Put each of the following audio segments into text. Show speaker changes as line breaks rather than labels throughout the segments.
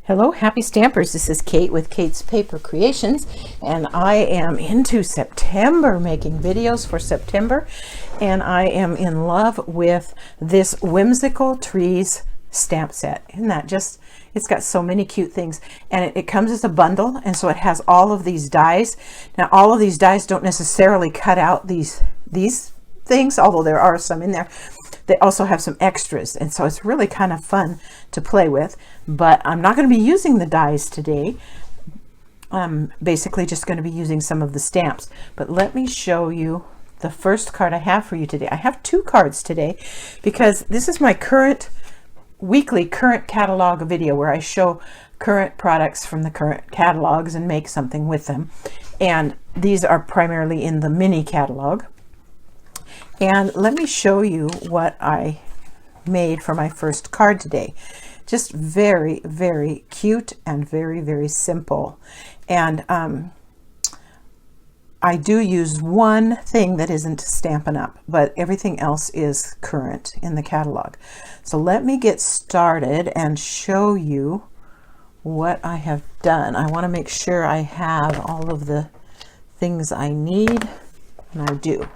Hello, happy stampers. This is Kate with Kate's Paper Creations, and I am into September, making videos for September, and I am in love with this Whimsical Trees stamp set. Isn't that just, it's got so many cute things, and it comes as a bundle, and so it has all of these dies. Now, all of these dies don't necessarily cut out these things, although there are some in there. They also have some extras, and so it's really kind of fun to play with, but I'm not going to be using the dies today. I'm basically just going to be using some of the stamps. But let me show you the first card I have for you today. I have two cards today because this is my weekly current catalog video where I show current products from the current catalogs and make something with them. And these are primarily in the mini catalog. And let me show you what I made for my first card today. Just very, very cute and very, very simple. And I do use one thing that isn't Stampin' Up, but everything else is current in the catalog. So let me get started and show you what I have done. I want to make sure I have all of the things I need, and I do.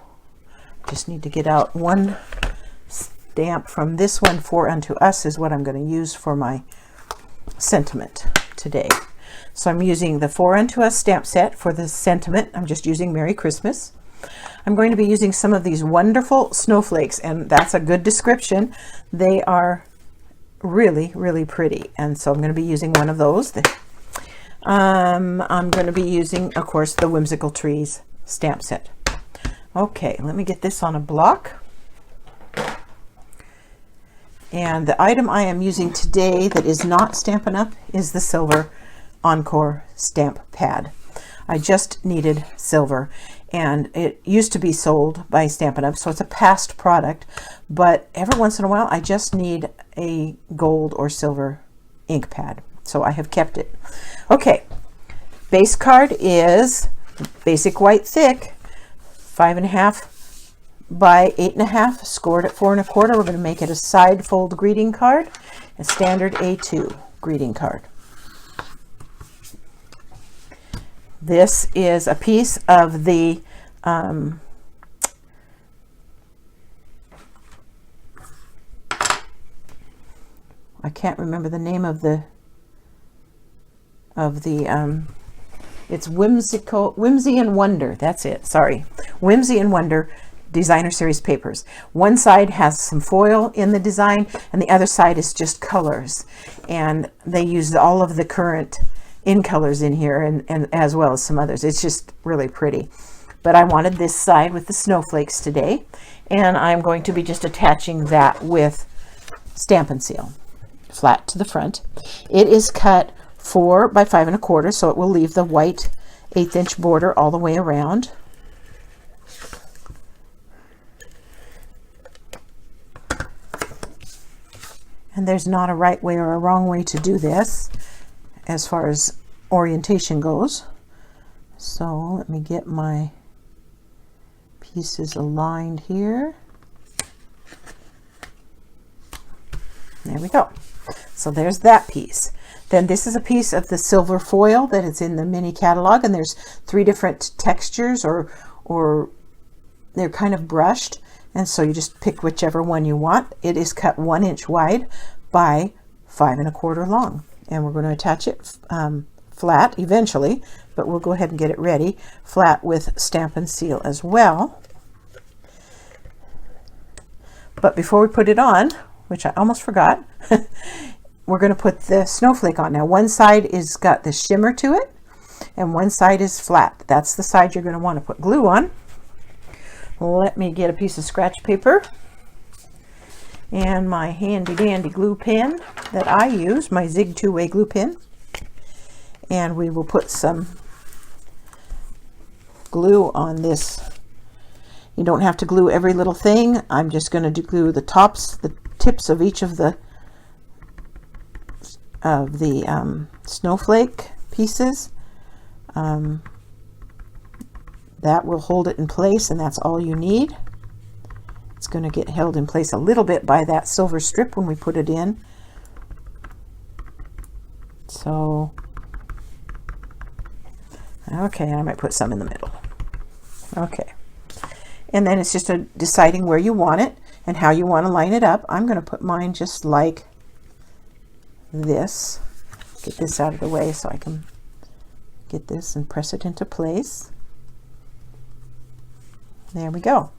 Just need to get out one stamp from this one. For Unto Us is what I'm going to use for my sentiment today. So I'm using the For Unto Us stamp set for the sentiment. I'm just using Merry Christmas. I'm going to be using some of these wonderful snowflakes, and that's a good description. They are really, really pretty, and so I'm going to be using one of those. I'm going to be using, of course, the Whimsical Trees stamp set. Okay, let me get this on a block. And the item I am using today that is not Stampin' Up is the silver Encore stamp pad. I just needed silver, and it used to be sold by Stampin' Up, so it's a past product, but every once in a while I just need a gold or silver ink pad, so I have kept it. Okay, base card is basic white thick, 5.5 by 8.5, scored at 4 1/4. We're going to make it a side fold greeting card, a standard A2 greeting card. This is a piece of the I can't remember the name of the it's Whimsy and Wonder. That's it. Sorry. Whimsy and Wonder Designer Series papers. One side has some foil in the design, and the other side is just colors. And they used all of the current in colors in here, and as well as some others. It's just really pretty. But I wanted this side with the snowflakes today, and I'm going to be just attaching that with Stampin' Seal, flat to the front. It is cut 4 by 5 1/4, so it will leave the white 1/8" border all the way around. And there's not a right way or a wrong way to do this as far as orientation goes. So let me get my pieces aligned here. There we go. So there's that piece. Then this is a piece of the silver foil that is in the mini catalog, and there's 3 different textures, or they're kind of brushed, and so you just pick whichever one you want. It is cut 1 inch wide by 5 1/4 long, and we're going to attach it flat eventually, but we'll go ahead and get it ready flat with Stampin' Seal as well. But before we put it on, which I almost forgot, we're going to put the snowflake on. Now, one side is got the shimmer to it, and one side is flat. That's the side you're going to want to put glue on. Let me get a piece of scratch paper and my handy dandy glue pen that I use, my Zig 2-way glue pen, and we will put some glue on this. You don't have to glue every little thing. I'm just going to glue the tips of each of the snowflake pieces. That will hold it in place, and that's all you need. It's going to get held in place a little bit by that silver strip when we put it in. So So, okay, I might put some in the middle. Okay. And then it's just deciding where you want it and how you want to line it up. I'm going to put mine just like this. Get this out of the way so I can get this and press it into place. There we go.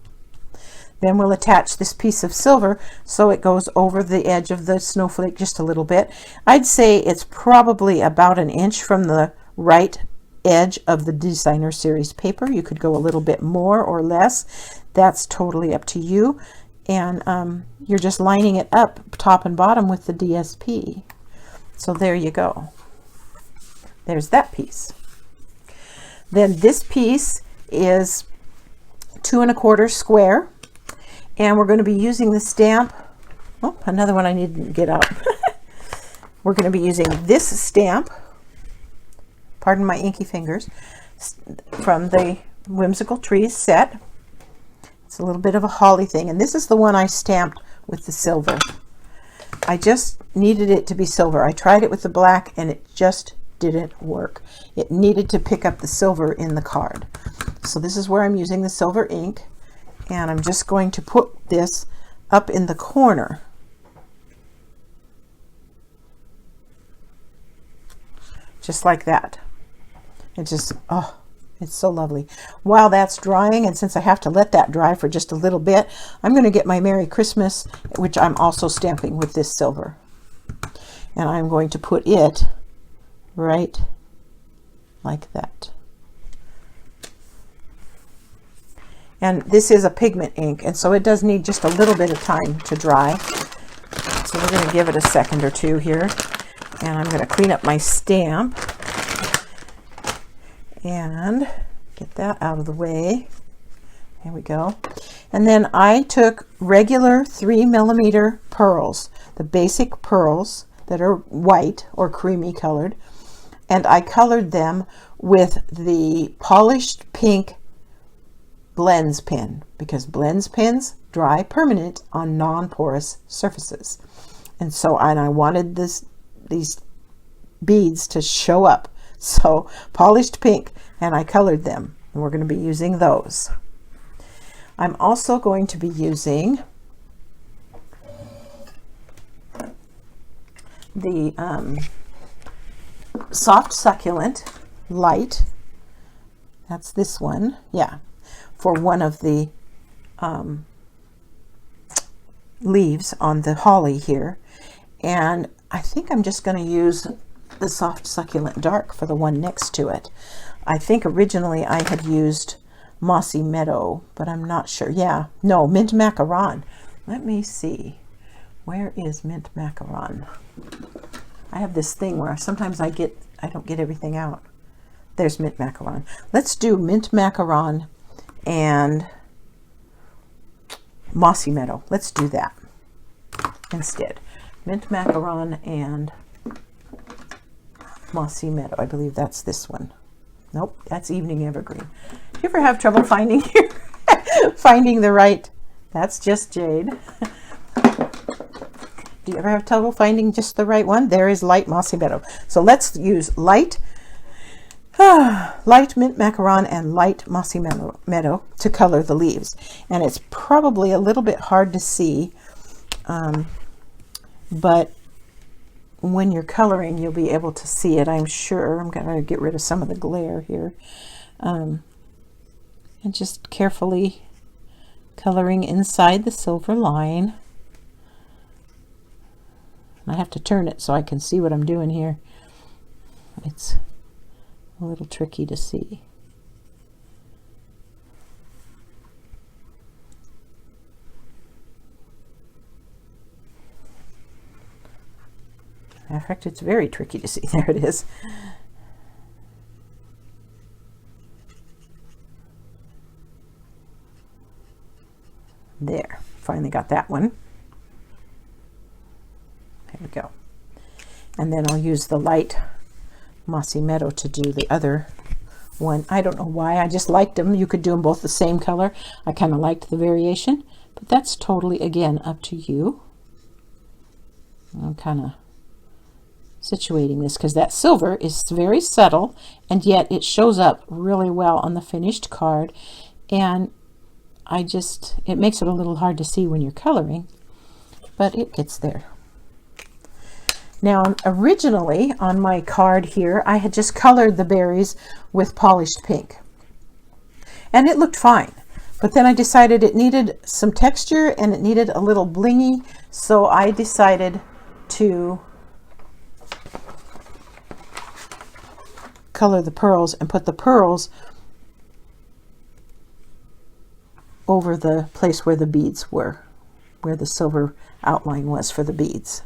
Then we'll attach this piece of silver so it goes over the edge of the snowflake just a little bit. I'd say it's probably about an inch from the right edge of the designer series paper. You could go a little bit more or less. That's totally up to you. And you're just lining it up top and bottom with the DSP. So there you go. There's that piece. Then this piece is 2 1/4 square, and we're going to be using the stamp. Oh, another one I need to get out. We're going to be using this stamp, pardon my inky fingers, from the Whimsical Trees set. It's a little bit of a holly thing, and this is the one I stamped with the silver. I just needed it to be silver. I tried it with the black and it just didn't work. It needed to pick up the silver in the card. So this is where I'm using the silver ink, and I'm just going to put this up in the corner. Just like that. It just, oh, it's so lovely. While that's drying, and since I have to let that dry for just a little bit, I'm going to get my Merry Christmas, which I'm also stamping with this silver. And I'm going to put it right like that. And this is a pigment ink, and so it does need just a little bit of time to dry. So we're going to give it a second or two here. And I'm going to clean up my stamp and get that out of the way. There we go. And then I took regular 3mm pearls, the basic pearls that are white or creamy colored, and I colored them with the polished pink blends pen, because blends pens dry permanent on non-porous surfaces. And so, and I wanted these beads to show up. So polished pink, and I colored them, and we're going to be using those. I'm also going to be using the Soft Succulent Light. That's this one, yeah, for one of the leaves on the holly here. And I think I'm just going to use the Soft Succulent Dark for the one next to it. I think originally I had used Mossy Meadow, but I'm not sure. Yeah, no, Mint Macaron. Let me see. Where is Mint Macaron? I have this thing where sometimes I don't get everything out. There's Mint Macaron. Let's do Mint Macaron and Mossy Meadow. Let's do that instead. Mint Macaron and Mossy Meadow. I believe that's this one. Nope, that's Evening Evergreen. Do you ever have trouble finding finding the right? That's just Jade. Do you ever have trouble finding just the right one? There is Light Mossy Meadow. So let's use light Mint Macaron and light Mossy Meadow to color the leaves. And it's probably a little bit hard to see, but when you're coloring, you'll be able to see it, I'm sure. I'm going to get rid of some of the glare here. And just carefully coloring inside the silver line. I have to turn it so I can see what I'm doing here. It's a little tricky to see. In fact, it's very tricky to see. There it is. There, finally got that one. There we go. And then I'll use the light Mossy Meadow to do the other one. I don't know why, I just liked them. You could do them both the same color. I kind of liked the variation, but that's totally, again, up to you. I'm kind of situating this, because that silver is very subtle and yet it shows up really well on the finished card, and it makes it a little hard to see when you're coloring, but it gets there. Now, originally on my card here, I had just colored the berries with polished pink, and it looked fine. But then I decided it needed some texture and it needed a little blingy, so I decided to color the pearls and put the pearls over the place where the beads were, where the silver outline was for the beads.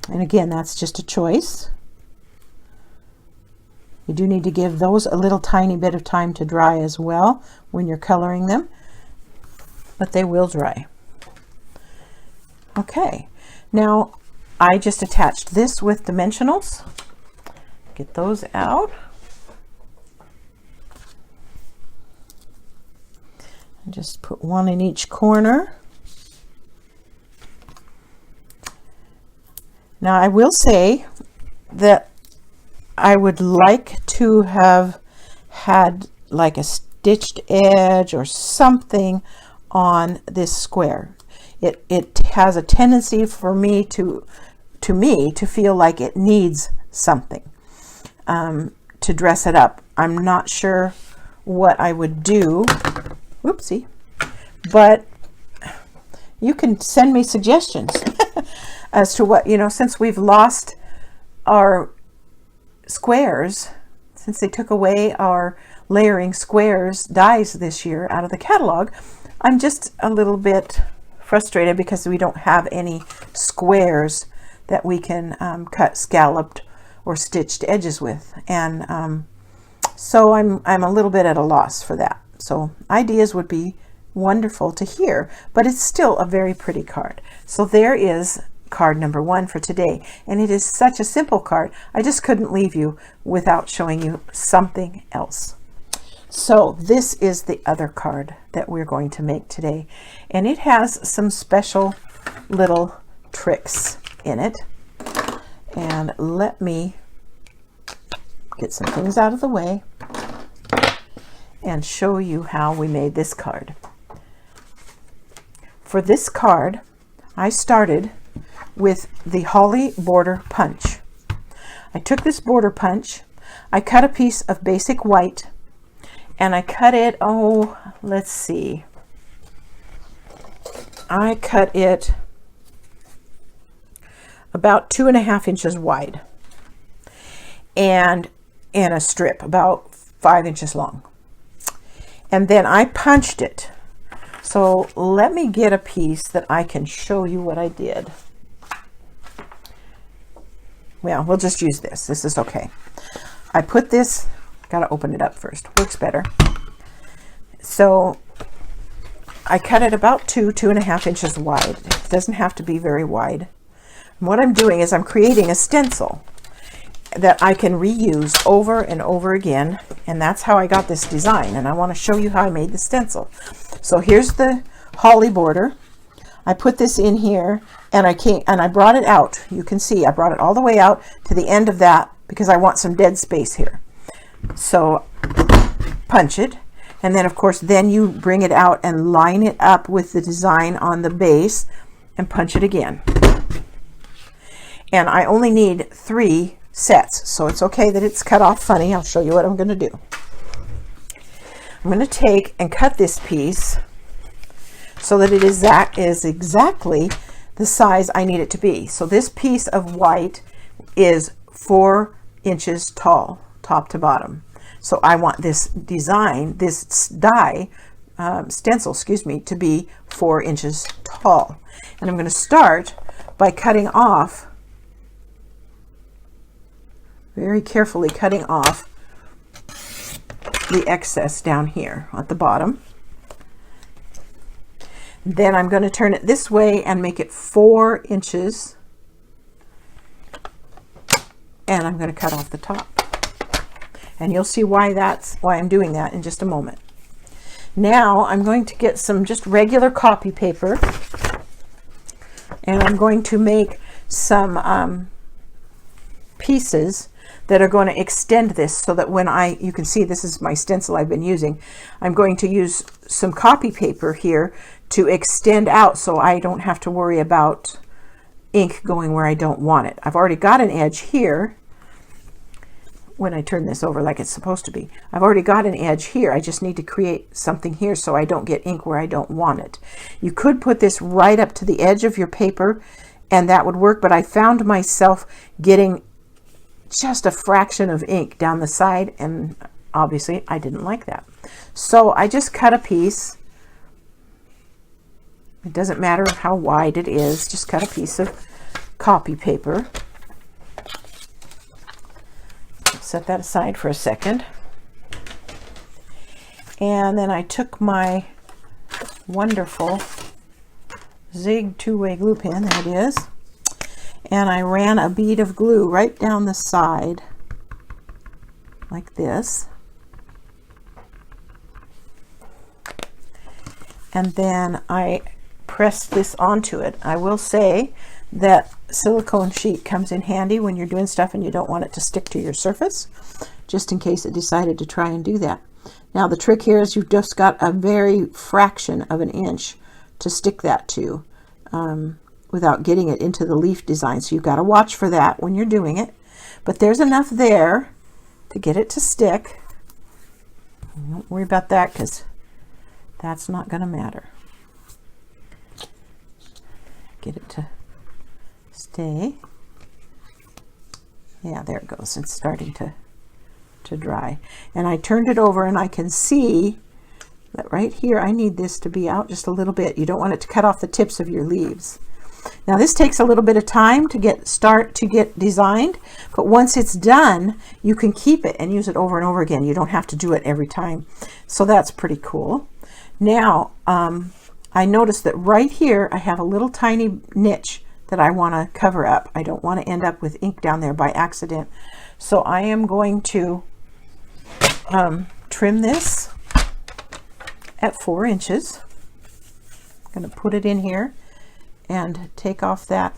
And again, that's just a choice. You do need to give those a little tiny bit of time to dry as well when you're coloring them, but they will dry. Okay, now I just attached this with dimensionals. Get those out. And just put one in each corner. Now I will say that I would like to have had like a stitched edge or something on this square. It has a tendency for me to feel like it needs something to dress it up. I'm not sure what I would do. Whoopsie. But you can send me suggestions as to what, since we've lost our squares, since they took away our layering squares dies this year out of the catalog, I'm just a little bit frustrated because we don't have any squares that we can cut scalloped or stitched edges with, and so I'm a little bit at a loss for that. So ideas would be wonderful to hear, but it's still a very pretty card. So there is card number 1 for today, and it is such a simple card. I just couldn't leave you without showing you something else. So this is the other card that we're going to make today, and it has some special little tricks in it. And let me get some things out of the way and show you how we made this card. For this card, I started with the Holly border punch. I took this border punch, I cut a piece of basic white, and I cut it, let's see, I cut it about 2.5 inches wide and in a strip about 5 inches long, and then I punched it. So let me get a piece that I can show you what I did. Well, we'll just use this. This is okay. I put this, gotta open it up first, works better. So I cut it about 2.5 inches wide. It doesn't have to be very wide. And what I'm doing is I'm creating a stencil that I can reuse over and over again, and that's how I got this design, and I want to show you how I made the stencil. So here's the holly border. I put this in here, and I brought it out. You can see I brought it all the way out to the end of that because I want some dead space here. So punch it, and then of course then you bring it out and line it up with the design on the base and punch it again. And I only need 3 sets, so it's okay that it's cut off funny. I'll show you what I'm going to do. I'm going to take and cut this piece so that it is exactly the size I need it to be. So this piece of white is 4 inches tall, top to bottom. So I want this design, this die, stencil, to be 4 inches tall. And I'm going to start by cutting off, very carefully cutting off the excess down here at the bottom. Then I'm going to turn it this way and make it 4 inches, and I'm going to cut off the top. And you'll see why I'm doing that in just a moment. Now I'm going to get some just regular copy paper, and I'm going to make some pieces that are going to extend this so that when you can see this is my stencil I've been using. I'm going to use some copy paper here to extend out so I don't have to worry about ink going where I don't want it. I've already got an edge here. When I turn this over like it's supposed to be, I've already got an edge here. I just need to create something here so I don't get ink where I don't want it. You could put this right up to the edge of your paper and that would work, but I found myself getting just a fraction of ink down the side, and obviously I didn't like that. So I just cut a piece. It doesn't matter how wide it is, just cut a piece of copy paper. Set that aside for a second. And then I took my wonderful Zig two-way glue pen, there it is, and I ran a bead of glue right down the side like this. And then I pressed this onto it. I will say that silicone sheet comes in handy when you're doing stuff and you don't want it to stick to your surface, just in case it decided to try and do that. Now the trick here is you've just got a very fraction of an inch to stick that to without getting it into the leaf design. So you've got to watch for that when you're doing it. But there's enough there to get it to stick. Don't worry about that because that's not going to matter. Get it to stay. Yeah, there it goes. It's starting to dry. And I turned it over and I can see that right here I need this to be out just a little bit. You don't want it to cut off the tips of your leaves. Now this takes a little bit of time to get designed, but once it's done you can keep it and use it over and over again. You don't have to do it every time. So that's pretty cool. Now I noticed that right here I have a little tiny niche that I want to cover up. I don't want to end up with ink down there by accident. So I am going to trim this at 4 inches. I'm going to put it in here and take off that,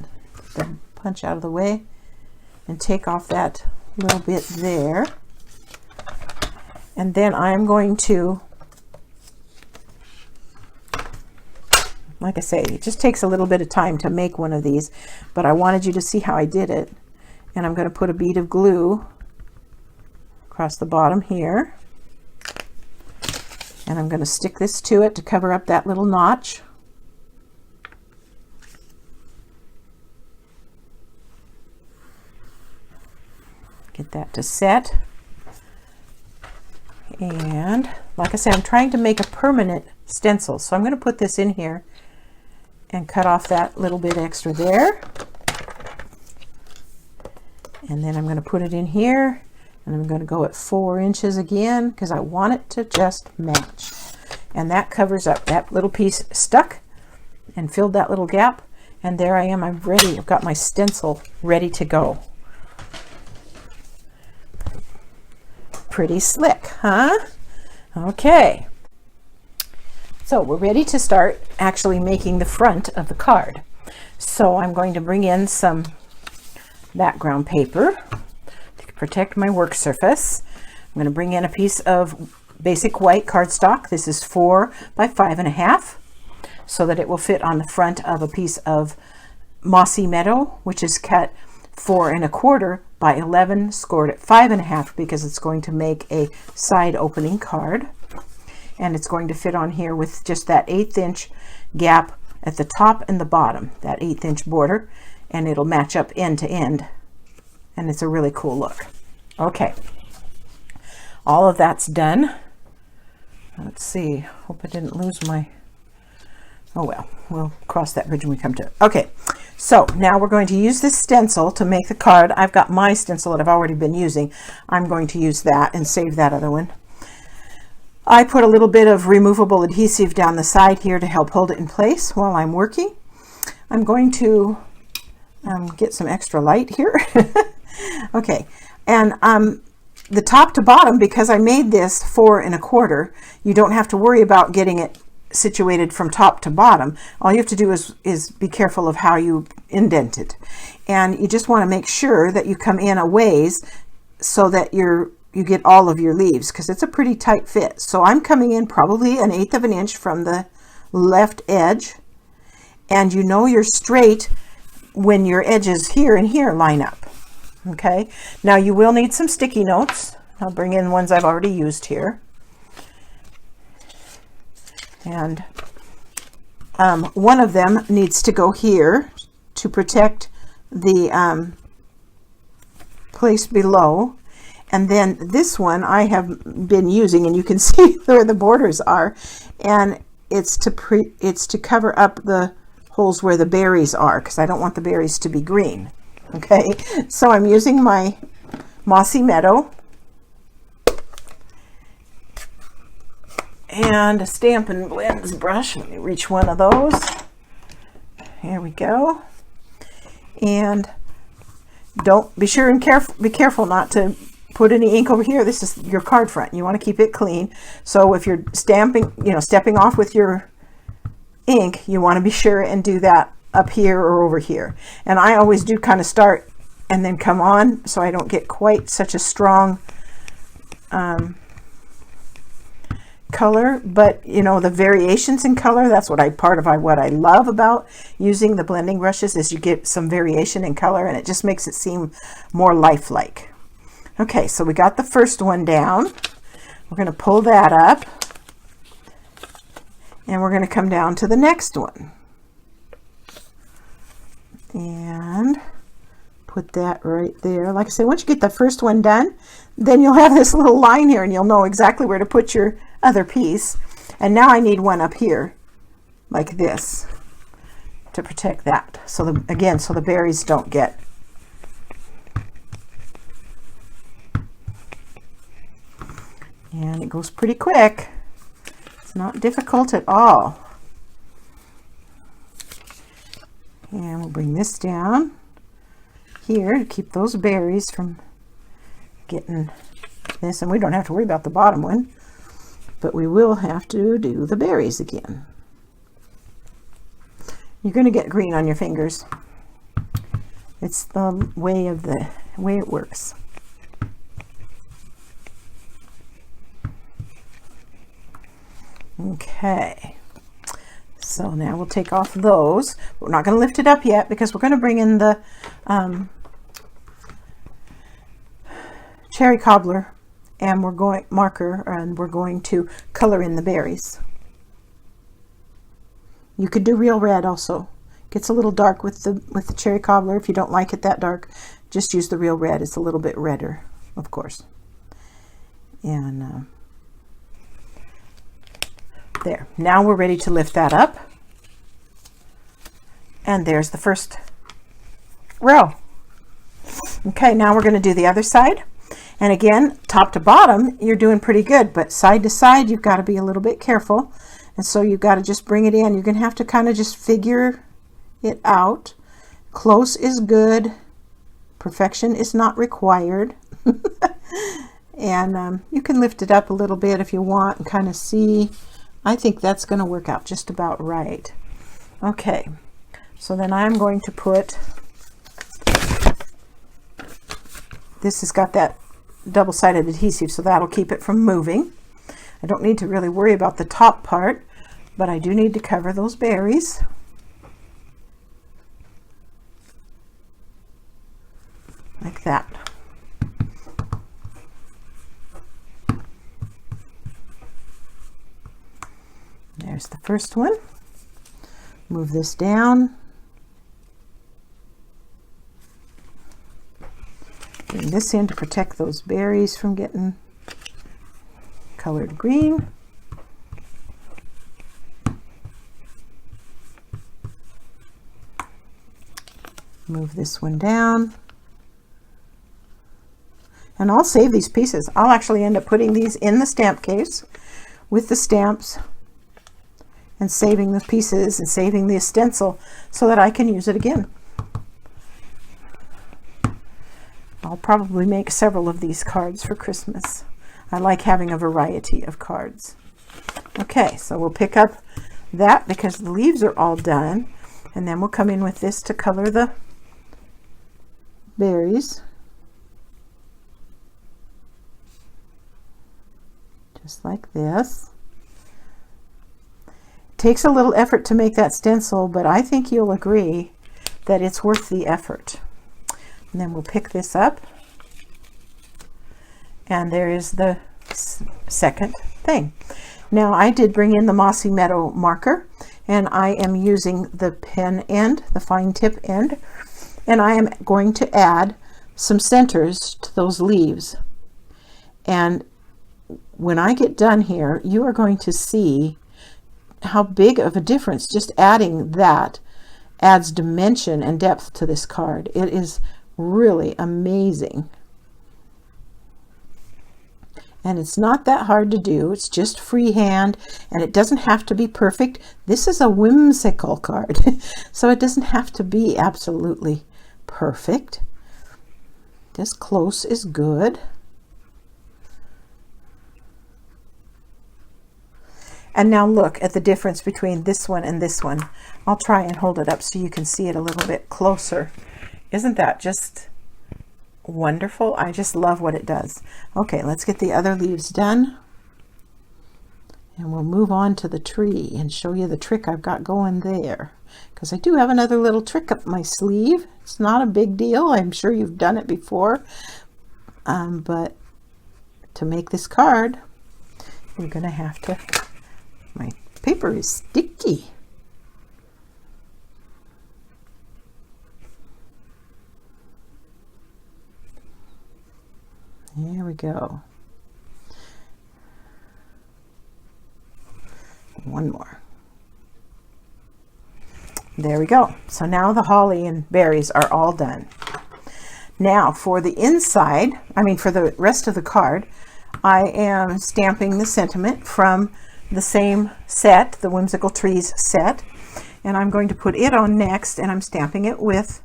the punch out of the way, and take off that little bit there. And then I'm going to, like I say, it just takes a little bit of time to make one of these, but I wanted you to see how I did it. And I'm going to put a bead of glue across the bottom here. And I'm going to stick this to it to cover up that little notch. Get that to set. And like I said, I'm trying to make a permanent stencil. So I'm going to put this in here and cut off that little bit extra there. And then I'm going to put it in here, and I'm going to go at 4 inches again because I want it to just match. And that covers up that little piece stuck and filled that little gap. And there I am, I'm ready. I've got my stencil ready to go. Pretty slick, huh? Okay. So we're ready to start actually making the front of the card. So I'm going to bring in some background paper to protect my work surface. I'm going to bring in a piece of basic white cardstock. This is 4 by 5.5, so that it will fit on the front of a piece of Mossy Meadow, which is cut 4 1/4 by 11, scored at 5.5, because it's going to make a side opening card. And it's going to fit on here with just that 1/8 inch gap at the top and the bottom, that 1/8 inch border, and it'll match up end to end, and it's a really cool look. Okay, all of that's done. Let's see, hope I didn't lose my, oh well, we'll cross that bridge when we come to it. Okay, so now we're going to use this stencil to make the card. I've got my stencil that I've already been using. I'm going to use that and save that other one. I put a little bit of removable adhesive down the side here to help hold it in place while I'm working. I'm going to get some extra light here. Okay, and the top to bottom, because I made this 4 1/4, you don't have to worry about getting it situated from top to bottom. All you have to do is be careful of how you indent it. And you just want to make sure that you come in a ways so that you get all of your leaves, because it's a pretty tight fit. So I'm coming in probably 1/8 of an inch from the left edge, and you know you're straight when your edges here and here line up. Okay, now you will need some sticky notes. I'll bring in ones I've already used here. And one of them needs to go here to protect the place below. And then this one I have been using, and you can see where the borders are, and it's to cover up the holes where the berries are, because I don't want the berries to be green. Okay, so I'm using my Mossy Meadow and a Stampin' Blends brush. Let me reach one of those. Here we go. And be careful not to put any ink over here. This is your card front. You want to keep it clean. So if you're stepping off with your ink, you want to be sure and do that up here or over here. And I always do kind of start and then come on, so I don't get quite such a strong color. But the variations in color, that's what I love about using the blending brushes, is you get some variation in color, and it just makes it seem more lifelike. Okay, so we got the first one down. We're going to pull that up, and we're going to come down to the next one and put that right there. Like I said, once you get the first one done, then you'll have this little line here, and you'll know exactly where to put your other piece. And now I need one up here like this to protect that, so the berries don't get. And it goes pretty quick. It's not difficult at all. And we'll bring this down here to keep those berries from getting this. And we don't have to worry about the bottom one, but we will have to do the berries again. You're going to get green on your fingers. It's the way it works. Okay, so now we'll take off those. We're not going to lift it up yet, because we're going to bring in the cherry cobbler, and we're going to color in the berries. You could do real red also. Gets a little dark with the cherry cobbler. If you don't like it that dark, just use the real red. It's a little bit redder, of course. And there. Now we're ready to lift that up. And there's the first row. Okay, now we're going to do the other side. And again, top to bottom, you're doing pretty good, but side to side, you've got to be a little bit careful. And so you've got to just bring it in. You're going to have to kind of just figure it out. Close is good. Perfection is not required. And you can lift it up a little bit if you want and kind of see. I think that's going to work out just about right. Okay, so then I'm going to put, this has got that double-sided adhesive, so that'll keep it from moving. I don't need to really worry about the top part, but I do need to cover those berries. Like that. There's the first one. Move this down. Bring this in to protect those berries from getting colored green. Move this one down. And I'll save these pieces. I'll actually end up putting these in the stamp case with the stamps, and saving the pieces and saving the stencil so that I can use it again. I'll probably make several of these cards for Christmas. I like having a variety of cards. Okay, so we'll pick up that because the leaves are all done, and then we'll come in with this to color the berries. Just like this. It takes a little effort to make that stencil, but I think you'll agree that it's worth the effort. And then we'll pick this up, and there is the second thing. Now I did bring in the Mossy Meadow marker, and I am using the pen end, the fine tip end, and I am going to add some centers to those leaves. And when I get done here, you are going to see how big of a difference just adding that adds dimension and depth to this card. It is really amazing. And it's not that hard to do. It's just freehand, and it doesn't have to be perfect. This is a whimsical card, so it doesn't have to be absolutely perfect. Just close is good. And now look at the difference between this one and this one. I'll try and hold it up so you can see it a little bit closer. Isn't that just wonderful? I just love what it does. Okay, let's get the other leaves done. And we'll move on to the tree and show you the trick I've got going there. Because I do have another little trick up my sleeve. It's not a big deal. I'm sure you've done it before. But to make this card, you're going to have to... My paper is sticky. There we go. One more. There we go. So now the holly and berries are all done. Now for the inside, for the rest of the card, I am stamping the sentiment from the same set, the Whimsical Trees set, and I'm going to put it on next, and I'm stamping it with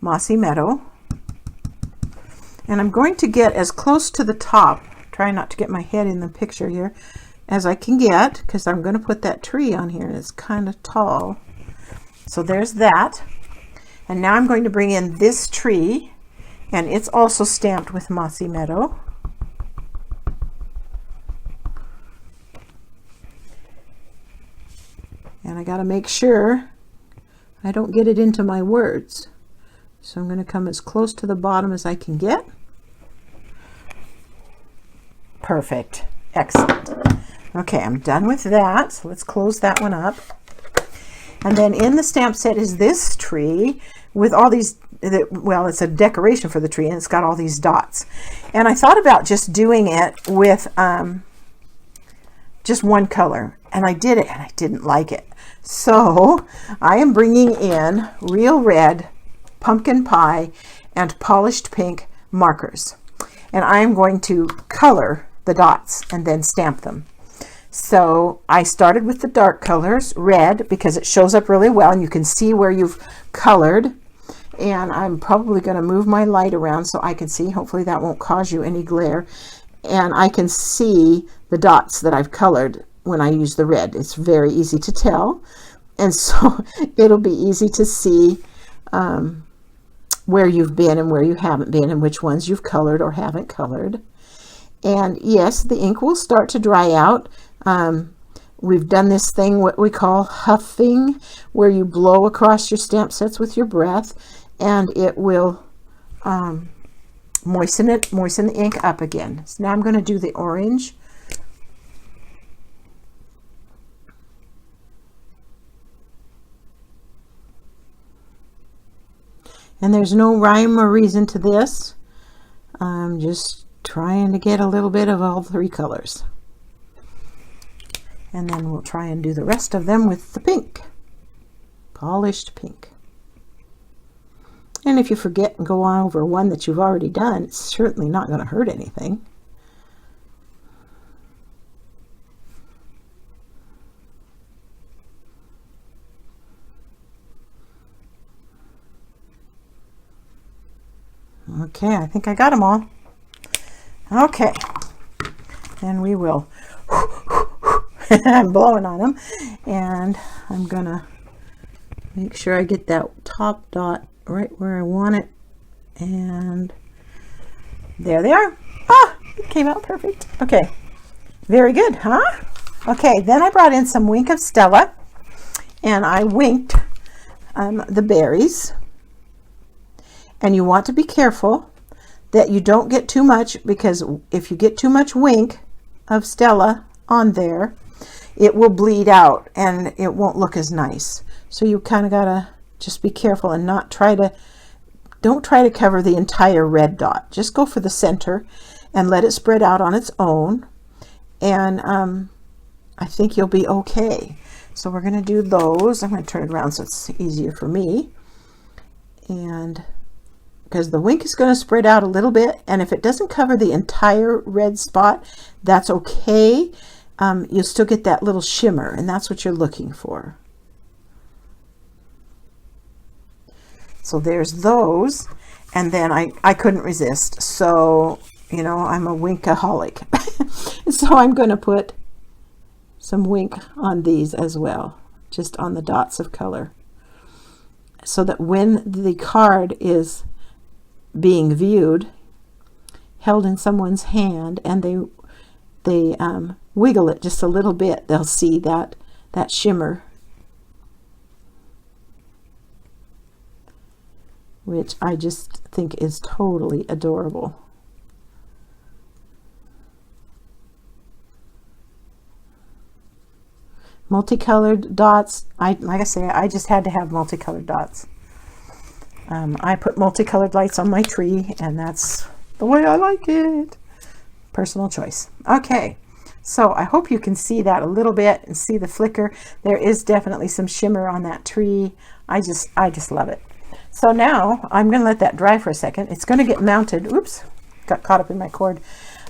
Mossy Meadow. And I'm going to get as close to the top, try not to get my head in the picture here, as I can get, because I'm going to put that tree on here, and it's kind of tall. So there's that. And now I'm going to bring in this tree, and it's also stamped with Mossy Meadow. And I got to make sure I don't get it into my words. So I'm going to come as close to the bottom as I can get. Perfect. Excellent. Okay, I'm done with that. So let's close that one up. And then in the stamp set is this tree with all these, well, it's a decoration for the tree, and it's got all these dots. And I thought about just doing it with just one color. And I did it, and I didn't like it. So I am bringing in real red, pumpkin pie, and polished pink markers. And I am going to color the dots and then stamp them. So I started with the dark colors, red, because it shows up really well and you can see where you've colored. And I'm probably going to move my light around so I can see. Hopefully that won't cause you any glare. And I can see the dots that I've colored when I use the red. It's very easy to tell. And so it'll be easy to see where you've been and where you haven't been and which ones you've colored or haven't colored. And yes, the ink will start to dry out. We've done this thing, what we call huffing, where you blow across your stamp sets with your breath, and it will moisten the ink up again. So now I'm going to do the orange. And there's no rhyme or reason to this. I'm just trying to get a little bit of all three colors. And then we'll try and do the rest of them with the pink, polished pink. And if you forget and go on over one that you've already done, it's certainly not going to hurt anything. Okay, I think I got them all. Okay, and we will. I'm blowing on them, and I'm gonna make sure I get that top dot right where I want it, and there they are. Ah, it came out perfect. Okay, very good, huh? Okay, then I brought in some Wink of Stella, and I winked the berries. And you want to be careful that you don't get too much, because if you get too much Wink of Stella on there, it will bleed out and it won't look as nice. So you kind of gotta just be careful and don't try to cover the entire red dot. Just go for the center and let it spread out on its own, and I think you'll be okay. So we're going to do those. I'm going to turn it around so it's easier for me, and because the Wink is going to spread out a little bit, and if it doesn't cover the entire red spot, that's okay. You'll still get that little shimmer, and that's what you're looking for. So there's those, and then I couldn't resist. So, you know, I'm a Winkaholic. So I'm going to put some Wink on these as well, just on the dots of color, so that when the card is being viewed, held in someone's hand, and they wiggle it just a little bit, they'll see that shimmer, which I just think is totally adorable. Multicolored dots, like I say, I just had to have multicolored dots. I put multicolored lights on my tree, and that's the way I like it. Personal choice. Okay, so I hope you can see that a little bit and see the flicker. There is definitely some shimmer on that tree. I just love it. So now I'm going to let that dry for a second. It's going to get mounted. Oops, got caught up in my cord.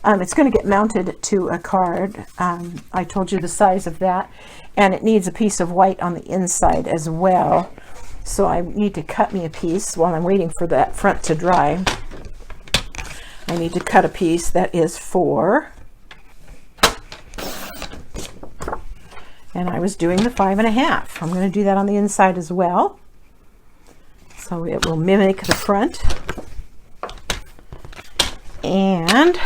It's going to get mounted to a card. I told you the size of that, and it needs a piece of white on the inside as well. So I need to cut me a piece while I'm waiting for that front to dry. I need to cut a piece that is 4. And I was doing the 5.5. I'm going to do that on the inside as well, so it will mimic the front. And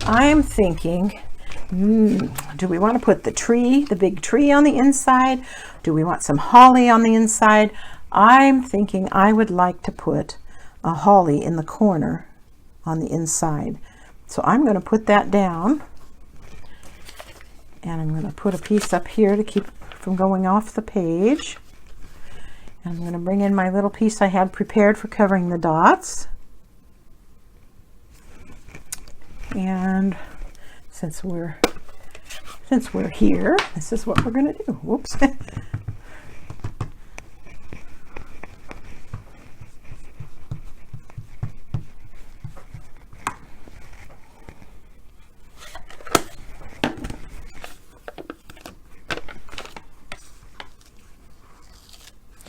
I'm thinking, do we want to put the big tree on the inside? Do we want some holly on the inside? I'm thinking I would like to put a holly in the corner on the inside. So I'm going to put that down, and I'm going to put a piece up here to keep it from going off the page. And I'm going to bring in my little piece I had prepared for covering the dots. And since we're here, this is what we're going to do. Whoops.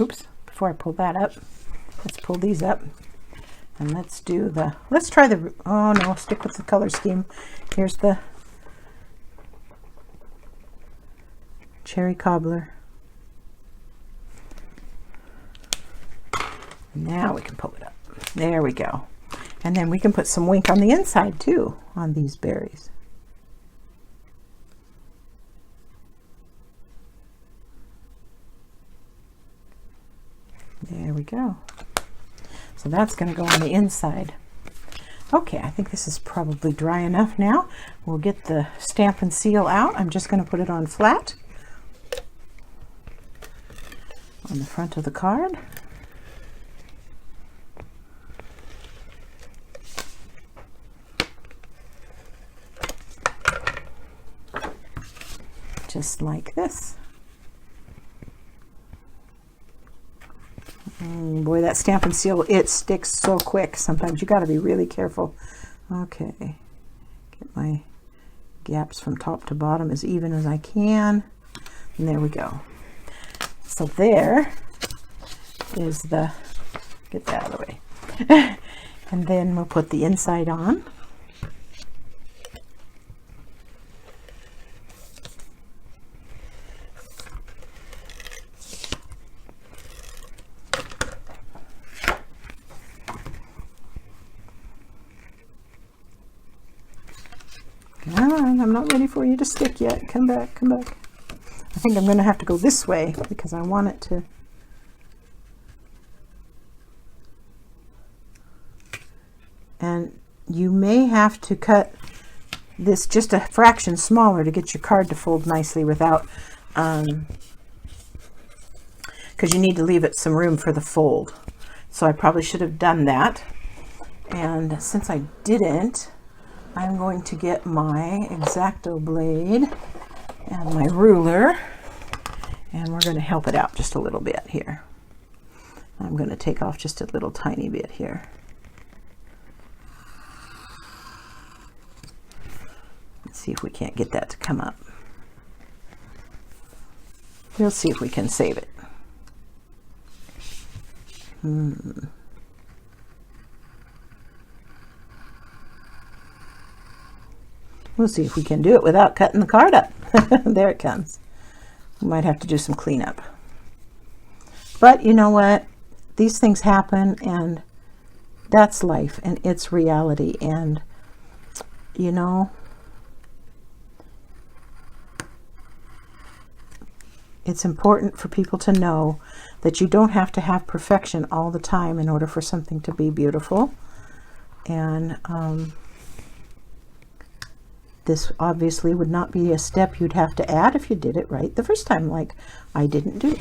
Oops, before I pull that up, let's pull these up. And let's try the, oh no, stick with the color scheme. Here's the cherry cobbler. Now we can pull it up. There we go. And then we can put some Wink on the inside too, on these berries. There we go. So that's going to go on the inside. Okay, I think this is probably dry enough now. We'll get the stamp and seal out. I'm just going to put it on flat on the front of the card. Just like this. Boy, that stamp and seal, it sticks so quick. Sometimes you got to be really careful. Okay, get my gaps from top to bottom as even as I can. And there we go. So there is the, get that out of the way. And then we'll put the inside on. I'm not ready for you to stick yet. Come back, come back. I think I'm going to have to go this way because I want it to. And you may have to cut this just a fraction smaller to get your card to fold nicely without, because you need to leave it some room for the fold. So I probably should have done that. And since I didn't, I'm going to get my X-Acto blade and my ruler, and we're going to help it out just a little bit here. I'm going to take off just a little tiny bit here. Let's see if we can't get that to come up. We'll see if we can save it. We'll see if we can do it without cutting the card up. There it comes. We might have to do some cleanup. But you know what? These things happen, and that's life, and it's reality. And, you know, it's important for people to know that you don't have to have perfection all the time in order for something to be beautiful. And, this obviously would not be a step you'd have to add if you did it right the first time, like I didn't do.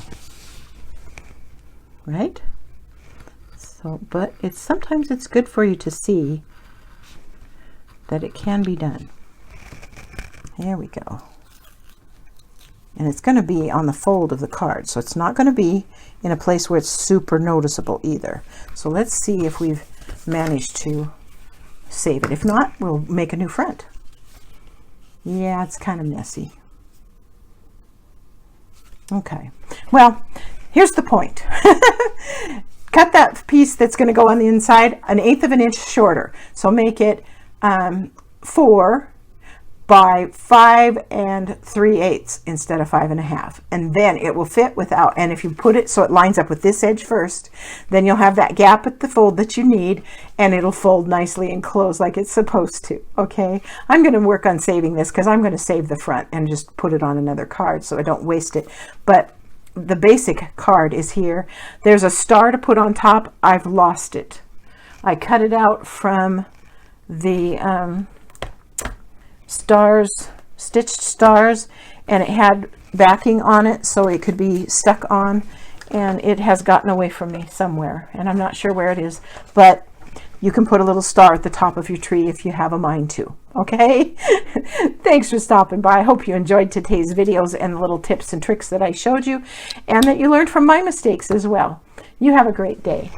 Right? So, but sometimes it's good for you to see that it can be done. There we go. And it's going to be on the fold of the card, so it's not going to be in a place where it's super noticeable either. So let's see if we've managed to save it. If not, we'll make a new front. Yeah, it's kind of messy. Okay, well, here's the point. Cut that piece that's going to go on the inside 1/8 of an inch shorter. So make it 4 by 5 3/8 instead of 5 1/2, and then it will fit without. And if you put it so it lines up with this edge first, then you'll have that gap at the fold that you need, and it'll fold nicely and close like it's supposed to. Okay, I'm going to work on saving this because I'm going to save the front and just put it on another card so I don't waste it. But the basic card is here. There's a star to put on top. I've lost it. I cut it out from the stars, stitched stars, and it had backing on it so it could be stuck on, and it has gotten away from me somewhere, and I'm not sure where it is, but you can put a little star at the top of your tree if you have a mind to. Okay. Thanks for stopping by. I hope you enjoyed today's videos and the little tips and tricks that I showed you, and that you learned from my mistakes as well. You have a great day.